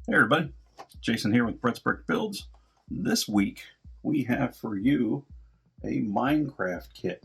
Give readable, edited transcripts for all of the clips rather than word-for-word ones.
Hey everybody, Jason here with Brett's Brick Builds. This week we have for you a Minecraft kit.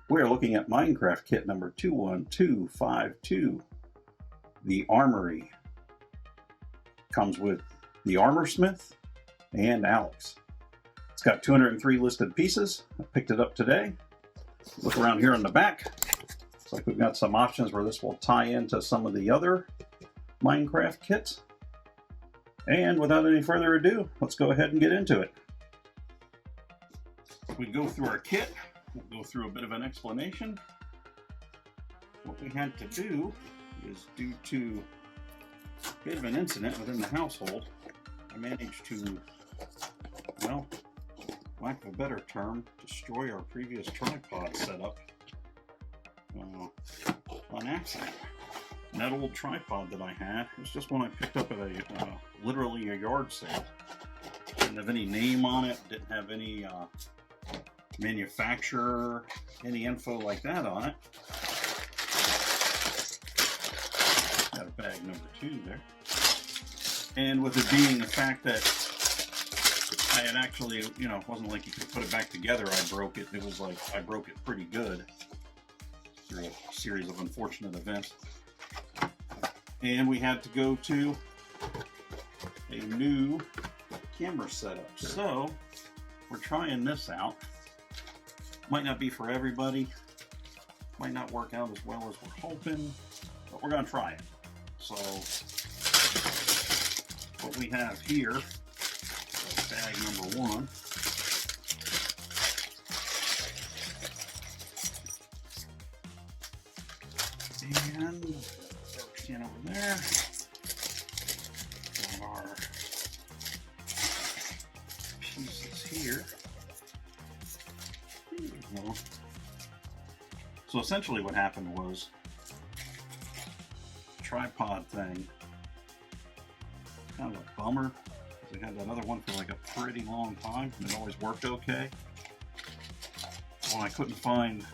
We are looking at Minecraft kit number 21252, the Armory. Comes with the Armor Smith and Alex. It's got 203 listed pieces. I picked it up today. Look around here on the back. Looks like we've got some options where this will tie into some of the other Minecraft kits. And without any further ado, let's go ahead and get into it. We go through our kit. We'll go through a bit of an explanation. What we had to do is, due to a bit of an incident within the household, I managed to, well, lack of a better term, destroy our previous tripod setup on accident. And that old tripod that I had, it was just one I picked up at a literally a yard sale. Didn't have any name on it, didn't have any manufacturer, any info like that on it. Got a bag number 2 there. And with it being the fact that I had actually, it wasn't like you could put it back together, I broke it. It was like I broke it pretty good through a series of unfortunate events. And we had to go to a new camera setup. So we're trying this out. Might not be for everybody. Might not work out as well as we're hoping, but we're going to try it. So what we have here is bag number 1. And stand over there. Got our pieces here. So essentially what happened was the tripod thing, kind of a bummer. We had that other one for like a pretty long time and it always worked okay. When I couldn't find,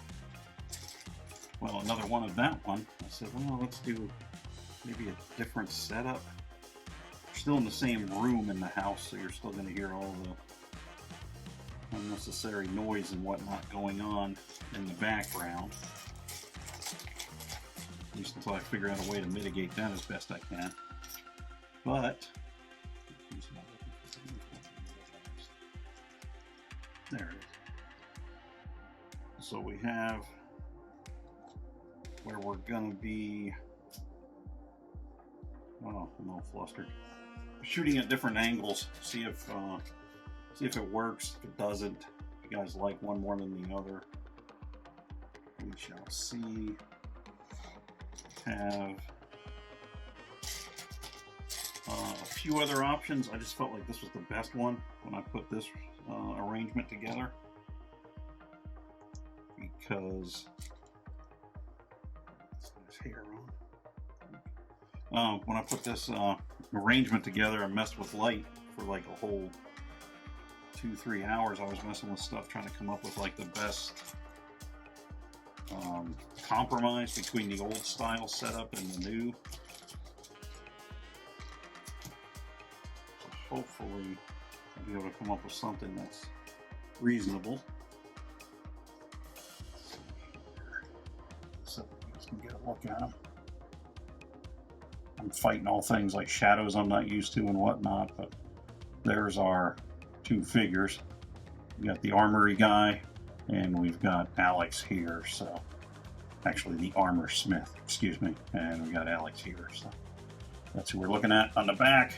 well, another one of that one, I said, well, let's do maybe a different setup. We're still in the same room in the house, so you're still going to hear all the unnecessary noise and whatnot going on in the background. At least until I figure out a way to mitigate that as best I can. But there it is. So we have where we're going to be, oh, I'm all flustered, shooting at different angles, see if it works. If it doesn't, if you guys like one more than the other, we shall see. Have a few other options. I just felt like this was the best one when I put this arrangement together, because hair on. When I put this arrangement together, I messed with light for like a whole 2-3 hours. I was messing with stuff, trying to come up with like the best compromise between the old style setup and the new. So hopefully I'll be able to come up with something that's reasonable. So you guys can get a look at them. I'm fighting all things like shadows I'm not used to and whatnot, but there's our 2 figures. We got the Armory guy, and we've got Alex here. So actually the Armor Smith, excuse me, and we got Alex here. So that's who we're looking at. On the back,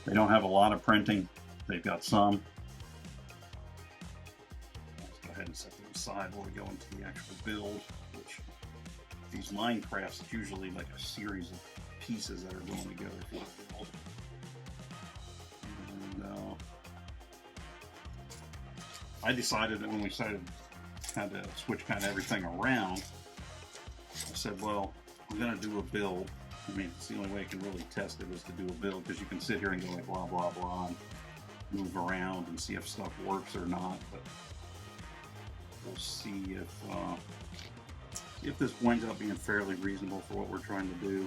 they don't have a lot of printing. They've got some. Let's go ahead and set them aside while we go into the actual build, which these Minecrafts, it's usually like a series of pieces that are going together for the build. And I decided that when we had to switch kind of everything around, I said, well, I'm going to do a build. I mean, it's the only way I can really test it is to do a build, because you can sit here and go like blah, blah, blah, and move around and see if stuff works or not. But we'll see if this winds up being fairly reasonable for what we're trying to do.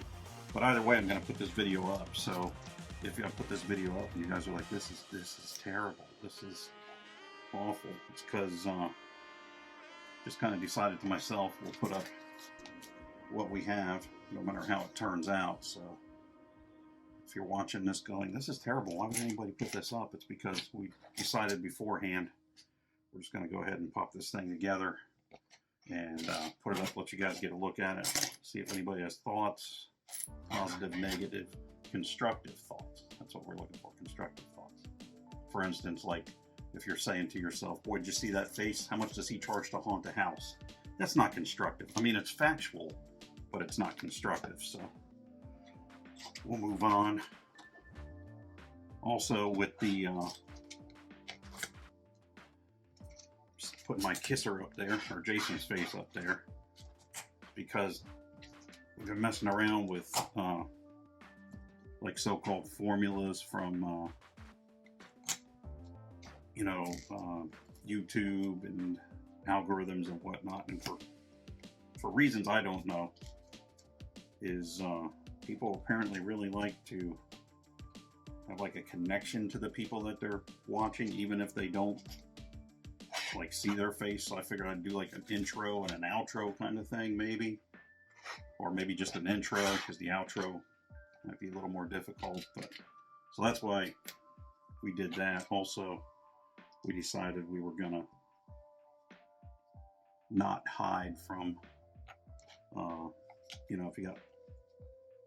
But either way, I'm going to put this video up, so if I put this video up and you guys are like, this is terrible, this is awful, it's because just kind of decided to myself, we'll put up what we have, no matter how it turns out. So if you're watching this going, this is terrible, why would anybody put this up? It's because we decided beforehand we're just going to go ahead and pop this thing together and put it up, let you guys get a look at it, see if anybody has thoughts, positive, negative, constructive thoughts. That's what we're looking for, constructive thoughts. For instance, like if you're saying to yourself, boy, did you see that face? How much does he charge to haunt a house? That's not constructive. I mean, it's factual, but it's not constructive. So we'll move on. Also with the, putting my kisser up there, or Jason's face up there, because we've been messing around with like so-called formulas from you know, YouTube and algorithms and whatnot, and for reasons I don't know, is people apparently really like to have like a connection to the people that they're watching, even if they don't like see their face. So I figured I'd do like an intro and an outro kind of thing, maybe, or maybe just an intro, because the outro might be a little more difficult. But so that's why we did that. Also, we decided we were gonna not hide from you know, if you got, I'm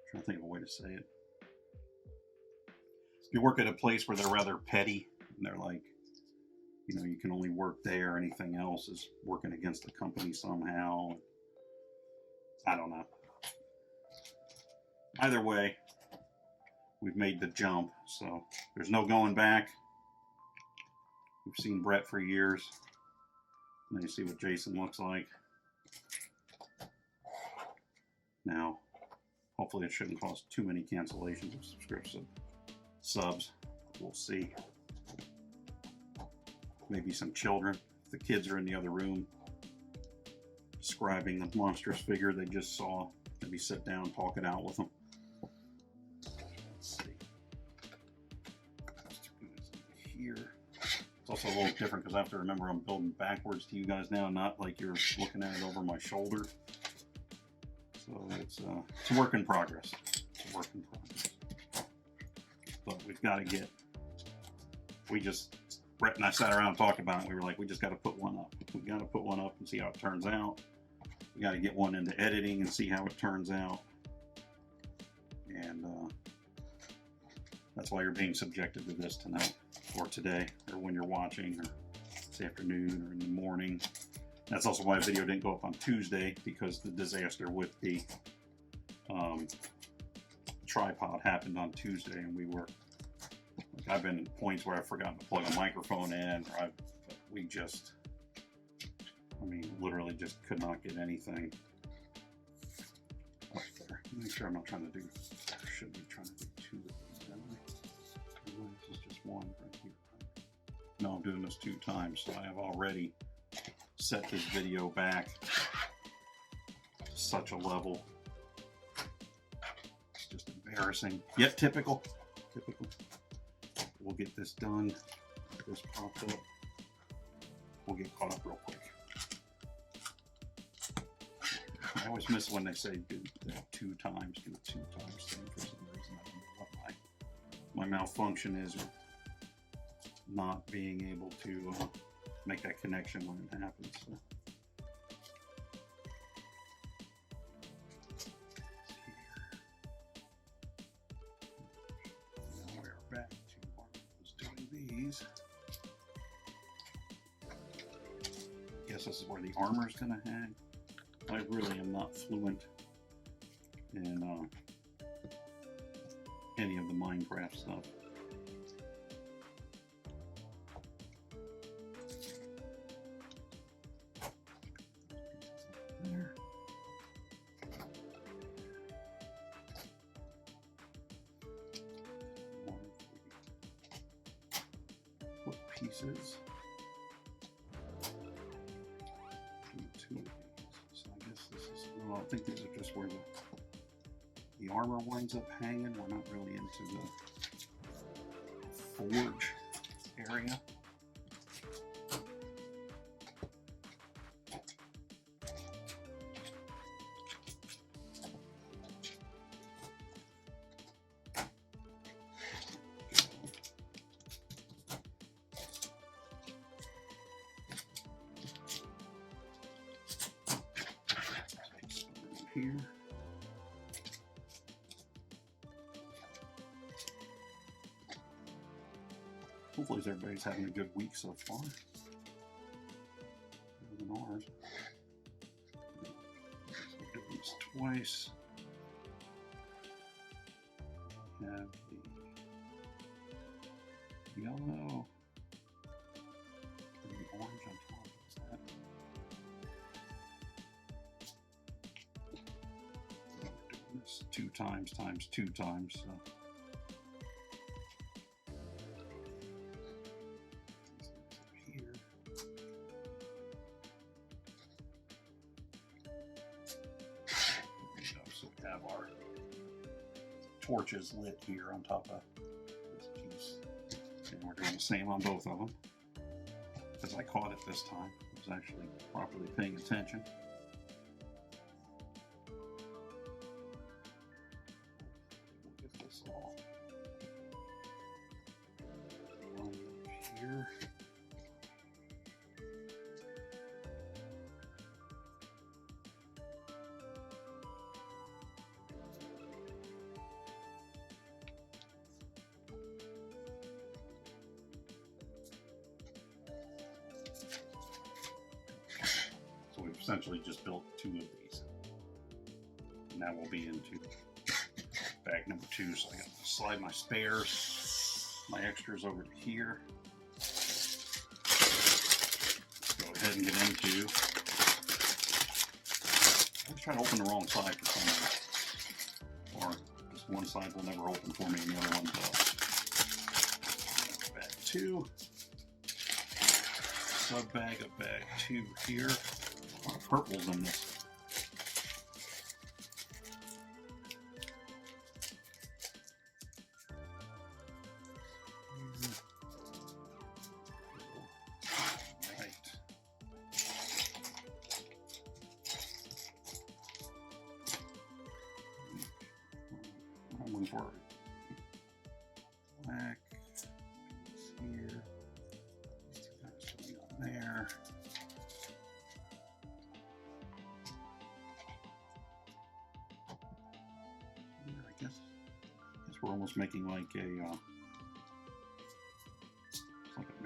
trying to think of a way to say it, if you work at a place where they're rather petty and they're like, you know, you can only work there, anything else is working against the company somehow. I don't know. Either way, we've made the jump, so there's no going back. We've seen Brett for years. Now you see what Jason looks like. Now, hopefully it shouldn't cause too many cancellations of subs. We'll see. Maybe some children, if the kids are in the other room describing the monstrous figure they just saw, maybe sit down, talk it out with them. Let's see. Here. It's also a little different because I have to remember I'm building backwards to you guys now, not like you're looking at it over my shoulder. So it's a work in progress. It's a work in progress. But we've got to get, Brett and I sat around and talked about it. We were like, we just got to put one up. We got to put one up and see how it turns out. We got to get one into editing and see how it turns out. And that's why you're being subjected to this tonight, or today, or when you're watching, or this afternoon, or in the morning. That's also why the video didn't go up on Tuesday, because the disaster with the tripod happened on Tuesday, and we were, like, I've been at points where I've forgotten to plug a microphone in, or we just, I mean, literally just could not get anything up there. Make sure I'm not trying to do, I should be trying to do two of these, don't I? This is just one right here. No, I'm doing this 2 times, so I have already set this video back to such a level. It's just embarrassing, yet typical. We'll get this done. Get this popped up. We'll get caught up real quick. I always miss when they say do it 2 times thing for some reason. I don't know what my malfunction is, or not being able to make that connection when it happens. So. Now we're back to Armory's doing these. Guess this is where the armor is going to hang. I really am not fluent in any of the Minecraft stuff. There. What pieces? Two of these. So I guess this is, well, I think these are just where the armor winds up hanging. We're not really into forge area. Here. Hopefully everybody's having a good week so far. Better than ours. So we're doing this twice. We have the yellow and the orange on top of that. We're doing this 2 times times 2 times. So. Have our torches lit here on top of this piece. And we're doing the same on both of them. Because I caught it this time. I was actually properly paying attention. We'll get this all on here. Essentially just built 2 of these. And now we'll be into bag number 2. So I got to slide my spares, my extras over to here. Let's go ahead and get into. I was trying to open the wrong side for some reason. Or just one side will never open for me and the other one does. Bag 2. Sub bag of bag 2 here. A lot of purples in this. Right. I'm looking for black here. These 2 guys going on there. I guess we're almost making like a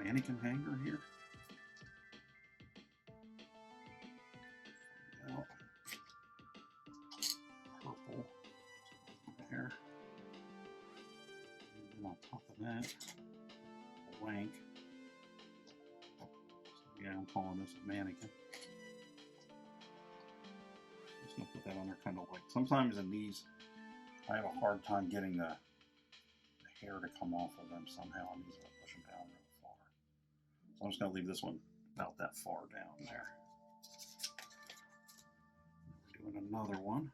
mannequin hanger here. Yeah. Purple there. And on top of that, a wank. So yeah, I'm calling this a mannequin. Just gonna put that on there kind of like, sometimes in these, I have a hard time getting the hair to come off of them somehow. I'm easily push them down real far. So I'm just going to leave this one about that far down there. We're doing another one.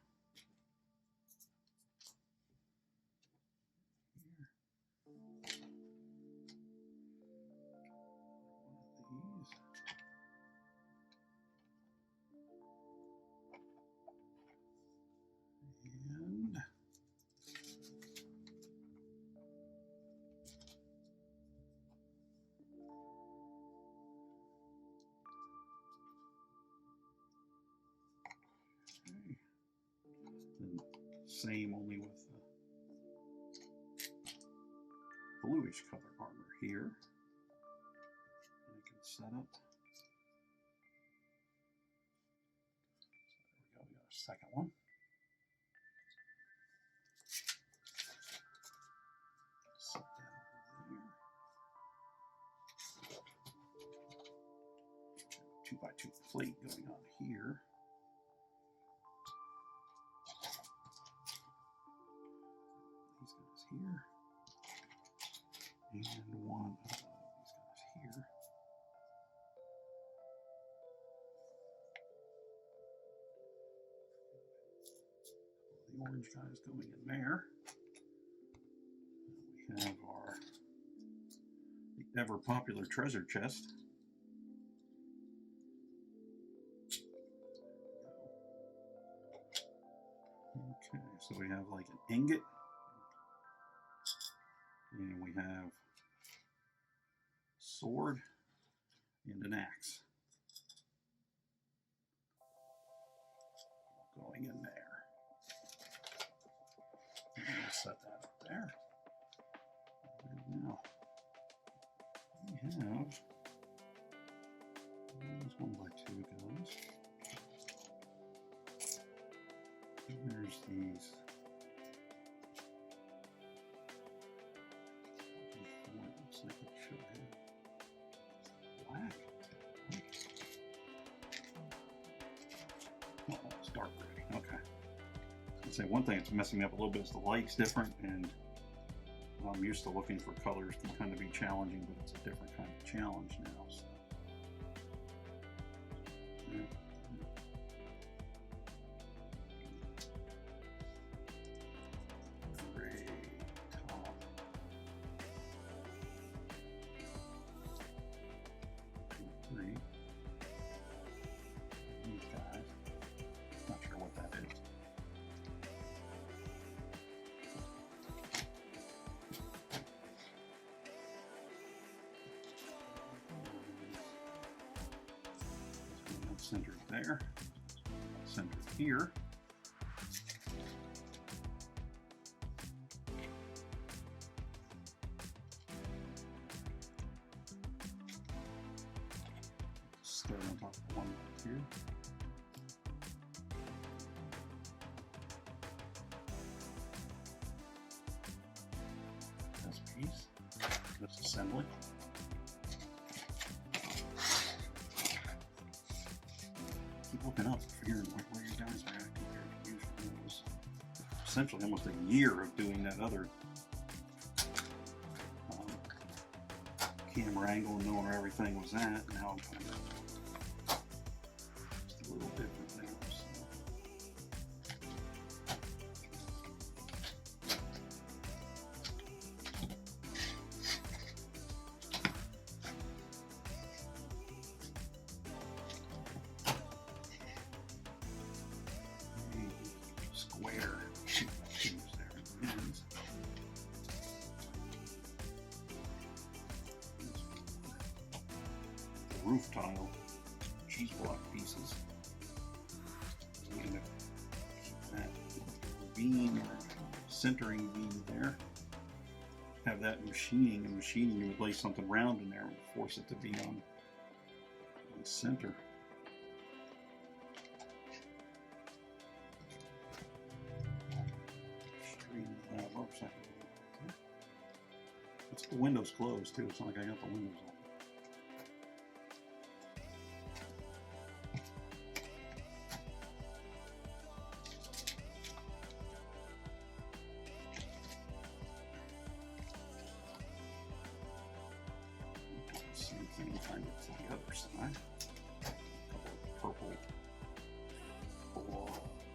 Same, only with the bluish color armor here. And I can set up. So there we go, we got a second one. Set that over there. 2x2 plate going on here. Here, and one of these guys here. The orange guys going in there. We have our ever popular treasure chest. Okay, so we have like an ingot, and we have sword and an axe going in there. And we'll set that up there. And now we have these 1x2 guns. And there's these. Looks like it should have black. Oh, it's dark gray. Okay. I'd say one thing that's messing me up a little bit is the light's different, and I'm used to looking for colors can kind of be challenging, but it's a different kind of challenge now. So. Yeah. Gray top. Green. These guys. Not sure what that is. Centered there, centered here. Start on top of one here. This piece, this assembly. Keep looking up, figuring where you guys are at compared to usually. It was essentially almost a year of doing that other camera angle and knowing where everything was at. Now I'm kind of just a little different there. So. Square there. The roof tile, cheese block pieces. I'm going to keep that beam or centering beam there. Have that machining, and machining you would lay something round in there and force it to be on the center. It's the windows closed too. It's not like I got the windows open. Same thing, kind of to the other side. A couple of purple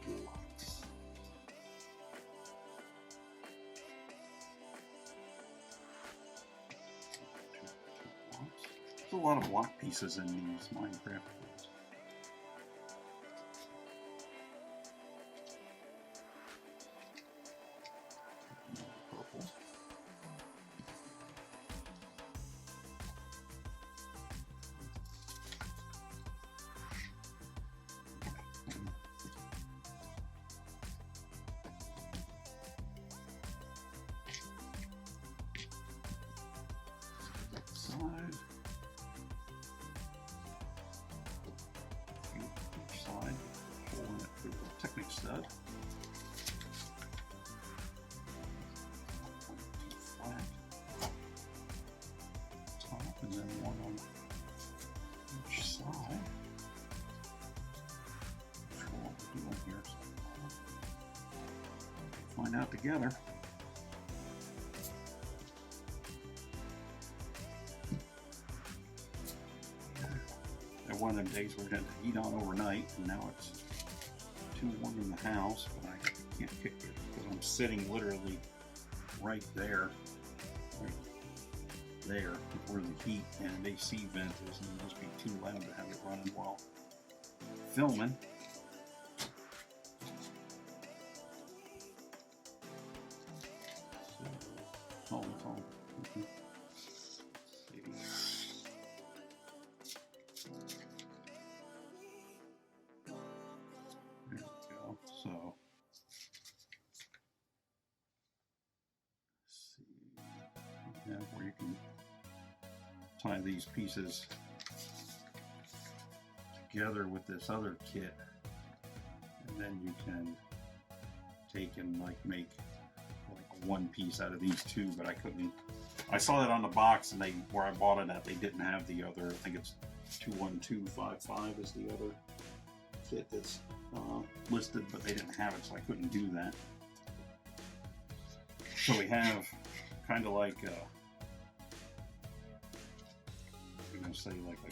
blocks. There's a lot of block pieces in these Minecraft builds. Purple. Side. Each side, pulling it through a Technic stud. Flat top, and then one on each side. Not sure what we're doing here, so we'll find out together. One of them days where we had the heat on overnight, and now it's too warm in the house, but I can't kick it because I'm sitting literally right there, right there where the heat and AC vent is, and it must be too loud to have it running while filming. So, there we go. So, let's see. We have where you can tie these pieces together with this other kit, and then you can take and like make like one piece out of these two, but I couldn't. I saw that on the box, and where I bought it at, they didn't have the other. I think it's 21255 is the other kit that's listed, but they didn't have it, so I couldn't do that. So we have kind of like I'm gonna say like a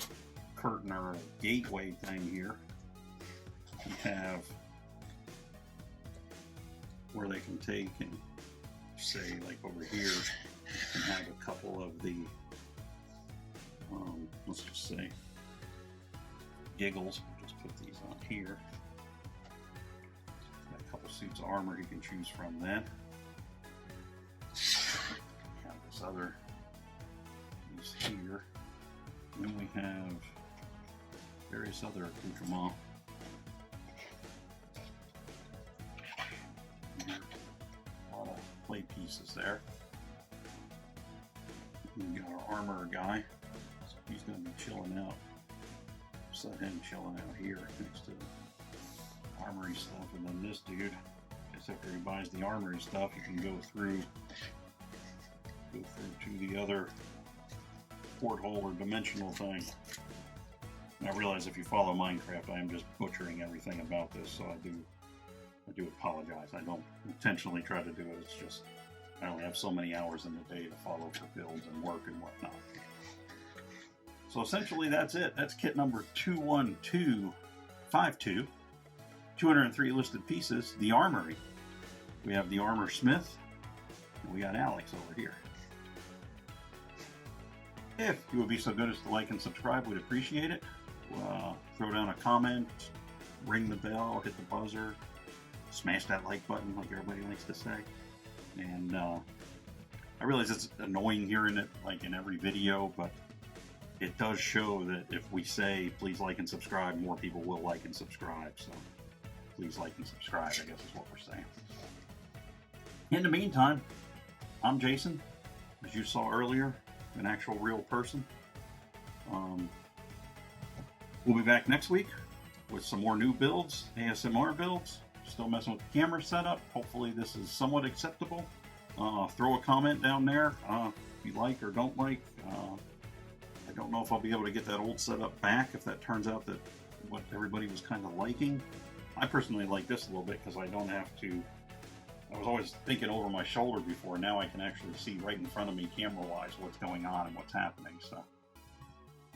curtain or a gateway thing here. We have where they can take and say like over here and have a couple of the let's just say giggles. We'll just put these on here. Got a couple suits of armor you can choose from then. Have this other piece here. Then we have various other accoutrements. A lot of play pieces there. We got our armor guy. So he's going to be chilling out. Set him chilling out here next to the armory stuff. And then this dude, I guess after he buys the armory stuff, you can go through to the other porthole or dimensional thing. And I realize if you follow Minecraft, I am just butchering everything about this, so I do apologize. I don't intentionally try to do it. It's just I only have so many hours in the day to follow for builds and work and whatnot. So essentially that's it. That's kit number 21252. 203 listed pieces. The Armory. We have the Armor Smith, and we got Alex over here. If you would be so good as to like and subscribe, we'd appreciate it. Throw down a comment, ring the bell, hit the buzzer, smash that like button like everybody likes to say. And I realize it's annoying hearing it like in every video, but it does show that if we say please like and subscribe, more people will like and subscribe. So please like and subscribe, I guess is what we're saying. In the meantime, I'm Jason, as you saw earlier, an actual real person. We'll be back next week with some more new builds, ASMR builds. Still messing with the camera setup. Hopefully this is somewhat acceptable. Throw a comment down there if you like or don't like. I don't know if I'll be able to get that old setup back if that turns out that what everybody was kind of liking. I personally like this a little bit because I don't have to. I was always thinking over my shoulder before. Now I can actually see right in front of me camera-wise what's going on and what's happening. So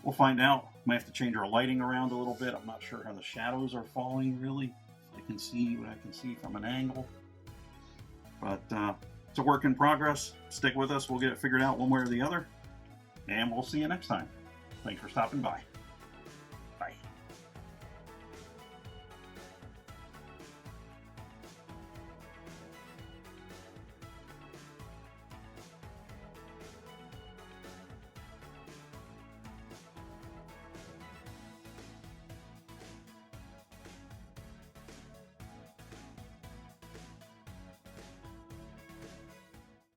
we'll find out. Might have to change our lighting around a little bit. I'm not sure how the shadows are falling really. I can see what I can see from an angle. But it's a work in progress. Stick with us. We'll get it figured out one way or the other. And we'll see you next time. Thanks for stopping by.